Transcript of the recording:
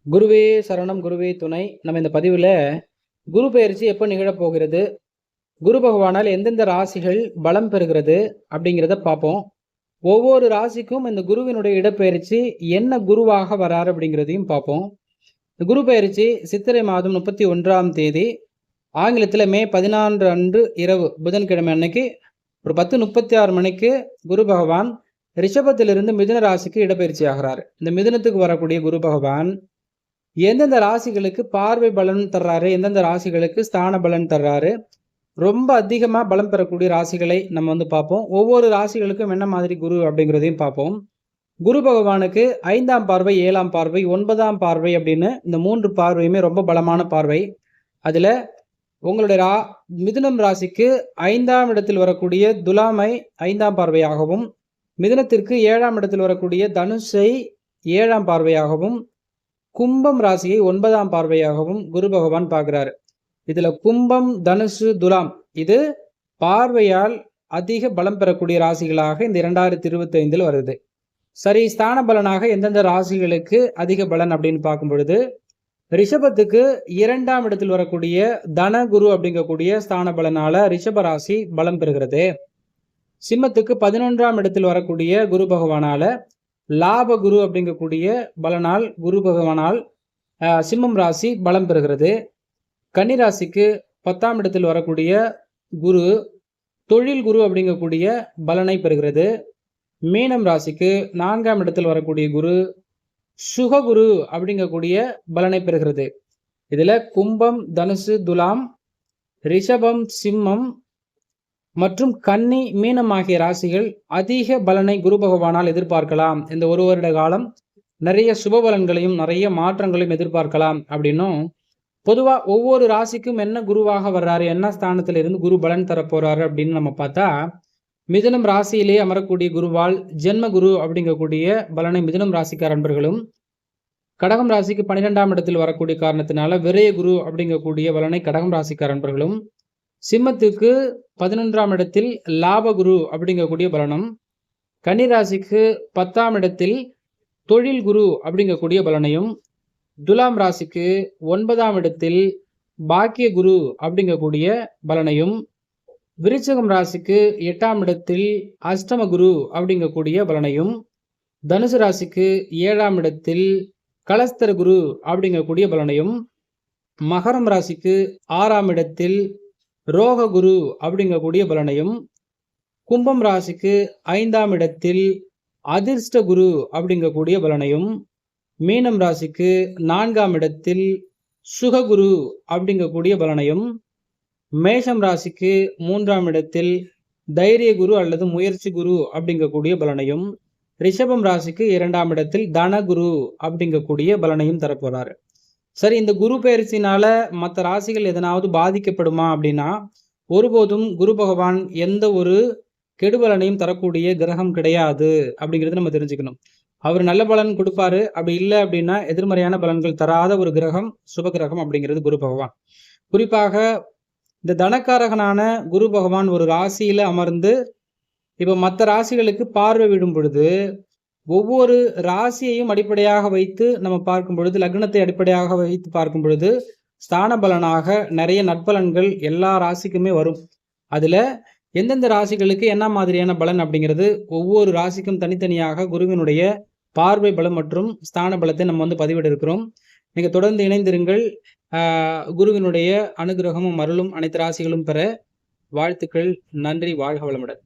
குருவே சரணம், குருவே துணை. நம்ம இந்த பதிவில் குரு பெயர்ச்சி எப்போ நிகழப்போகிறது, குரு பகவானால் எந்தெந்த ராசிகள் பலம் பெறுகிறது அப்படிங்கிறத பார்ப்போம். ஒவ்வொரு ராசிக்கும் இந்த குருவினுடைய இடப்பெயர்ச்சி என்ன குருவாக வராரு அப்படிங்கிறதையும் பார்ப்போம். இந்த குரு பெயர்ச்சி சித்திரை மாதம் 31ஆம் தேதி, ஆங்கிலத்தில் மே 14 அன்று இரவு புதன்கிழமை அன்னைக்கு ஒரு 10:36 மணிக்கு குரு பகவான் ரிஷபத்திலிருந்து மிதுன ராசிக்கு இடப்பெயர்ச்சி ஆகிறார். இந்த மிதுனத்துக்கு வரக்கூடிய குரு பகவான் எந்தெந்த ராசிகளுக்கு பார்வை பலன் தர்றாரு, எந்தெந்த ராசிகளுக்கு ஸ்தான பலன் தர்றாரு, ரொம்ப அதிகமாக பலம் பெறக்கூடிய ராசிகளை நம்ம பார்ப்போம். ஒவ்வொரு ராசிகளுக்கும் என்ன மாதிரி குரு அப்படிங்கிறதையும் பார்ப்போம். குரு பகவானுக்கு 5ஆம் பார்வை, 7ஆம் பார்வை, 9ஆம் பார்வை அப்படின்னு இந்த 3 பார்வையுமே ரொம்ப பலமான பார்வை. அதில் உங்களுடைய மிதுனம் ராசிக்கு 5ஆம் இடத்தில் வரக்கூடிய துலாமை 5ஆம் பார்வையாகவும், மிதுனத்திற்கு 7ஆம் இடத்தில் வரக்கூடிய தனுஷை 7ஆம் பார்வையாகவும், கும்பம் ராசியை 9ஆம் பார்வையாகவும் குரு பகவான் பார்க்கிறாரு. இதுல கும்பம், தனுசு, துலாம் இது பார்வையால் அதிக பலம் பெறக்கூடிய ராசிகளாக இந்த 2025 வருது. சரி, ஸ்தான பலனாக எந்தெந்த ராசிகளுக்கு அதிக பலன் அப்படின்னு பார்க்கும் பொழுது, ரிஷபத்துக்கு 2ஆம் இடத்தில் வரக்கூடிய தன குரு அப்படிங்கக்கூடிய ஸ்தான பலனால ரிஷப ராசி பலம் பெறுகிறது. சிம்மத்துக்கு 11ஆம் இடத்தில் வரக்கூடிய குரு பகவானால லாப குரு அப்படிங்கக்கூடிய பலனால் குரு பகவானால் சிம்மம் ராசி பலம் பெறுகிறது. கன்னிராசிக்கு 10ஆம் இடத்தில் வரக்கூடிய குரு தொழில் குரு அப்படிங்கக்கூடிய பலனை பெறுகிறது. மீனம் ராசிக்கு 4ஆம் இடத்தில் வரக்கூடிய குரு சுககுரு அப்படிங்கக்கூடிய பலனை பெறுகிறது. இதுல கும்பம், தனுசு, துலாம், ரிஷபம், சிம்மம் மற்றும் கன்னி, மீனம் ஆகிய ராசிகள் அதிக பலனை குரு பகவானால் எதிர்பார்க்கலாம். இந்த ஒரு வருட காலம் நிறைய சுப பலன்களையும் நிறைய மாற்றங்களையும் எதிர்பார்க்கலாம். அப்படின்னும் பொதுவாக ஒவ்வொரு ராசிக்கும் என்ன குருவாக வர்றாரு, என்ன ஸ்தானத்துல இருந்து குரு பலன் தர போறாரு அப்படின்னு நம்ம பார்த்தா, மிதுனம் ராசியிலே அமரக்கூடிய குருவால் ஜென்ம குரு அப்படிங்கக்கூடிய பலனை மிதுனம் ராசிக்கார அன்பர்களும், கடகம் ராசிக்கு 12ஆம் இடத்தில் வரக்கூடிய காரணத்தினால விரய குரு அப்படிங்கக்கூடிய பலனை கடகம் ராசிக்கார அன்பர்களும், சிம்மத்துக்கு 11ஆம் இடத்தில் லாபகுரு அப்படிங்கக்கூடிய பலனும், கன்னிராசிக்கு 10ஆம் இடத்தில் தொழில் குரு அப்படிங்கக்கூடிய பலனையும், துலாம் ராசிக்கு 9ஆம் இடத்தில் பாக்கிய குரு அப்படிங்கக்கூடிய பலனையும், விருச்சகம் ராசிக்கு 8ஆம் இடத்தில் அஷ்டம குரு அப்படிங்கக்கூடிய பலனையும், தனுசு ராசிக்கு 7ஆம் இடத்தில் கலஸ்தர குரு அப்படிங்கக்கூடிய பலனையும், மகரம் ராசிக்கு 6ஆம் இடத்தில் ரோக குரு அப்படிங்கக்கூடிய பலனையும், கும்பம் ராசிக்கு 5ஆம் இடத்தில் அதிர்ஷ்ட குரு அப்படிங்கக்கூடிய பலனையும், மீனம் ராசிக்கு 4ஆம் இடத்தில் சுககுரு அப்படிங்கக்கூடிய பலனையும், மேஷம் ராசிக்கு 3ஆம் இடத்தில் தைரிய குரு அல்லது முயற்சி குரு அப்படிங்கக்கூடிய பலனையும், ரிஷபம் ராசிக்கு 2ஆம் இடத்தில் தனகுரு அப்படிங்கக்கூடிய பலனையும் தரப்போறாரு. சரி, இந்த குரு பெயர்ச்சினால மற்ற ராசிகள் எதனாவது பாதிக்கப்படுமா அப்படின்னா, ஒருபோதும் குரு பகவான் எந்த ஒரு கெடுபலனையும் தரக்கூடிய கிரகம் கிடையாது அப்படிங்கிறது நம்ம தெரிஞ்சுக்கணும். அவர் நல்ல பலன் கொடுப்பாரு. அப்படி இல்லை அப்படின்னா எதிர்மறையான பலன்கள் தராத ஒரு கிரகம் சுப கிரகம் அப்படிங்கிறது குரு பகவான். குறிப்பாக இந்த தனக்காரகனான குரு பகவான் ஒரு ராசியில அமர்ந்து இப்போ மற்ற ராசிகளுக்கு பார்வை விடும் பொழுது, ஒவ்வொரு ராசியையும் அடிப்படையாக வைத்து நம்ம பார்க்கும் பொழுது, லக்னத்தை அடிப்படையாக வைத்து பார்க்கும் பொழுது ஸ்தான பலனாக நிறைய நற்பலன்கள் எல்லா ராசிக்குமே வரும். அதுல எந்தெந்த ராசிகளுக்கு என்ன மாதிரியான பலன் அப்படிங்கிறது ஒவ்வொரு ராசிக்கும் தனித்தனியாக குருவினுடைய பார்வை பலம் மற்றும் ஸ்தான பலத்தை நம்ம பதிவிட இருக்கிறோம். நீங்க தொடர்ந்து இணைந்திருங்கள். குருவினுடைய அனுகிரகமும் அருளும் அனைத்து ராசிகளும் பெற வாழ்த்துக்கள். நன்றி. வாழ்க வளமுடன்.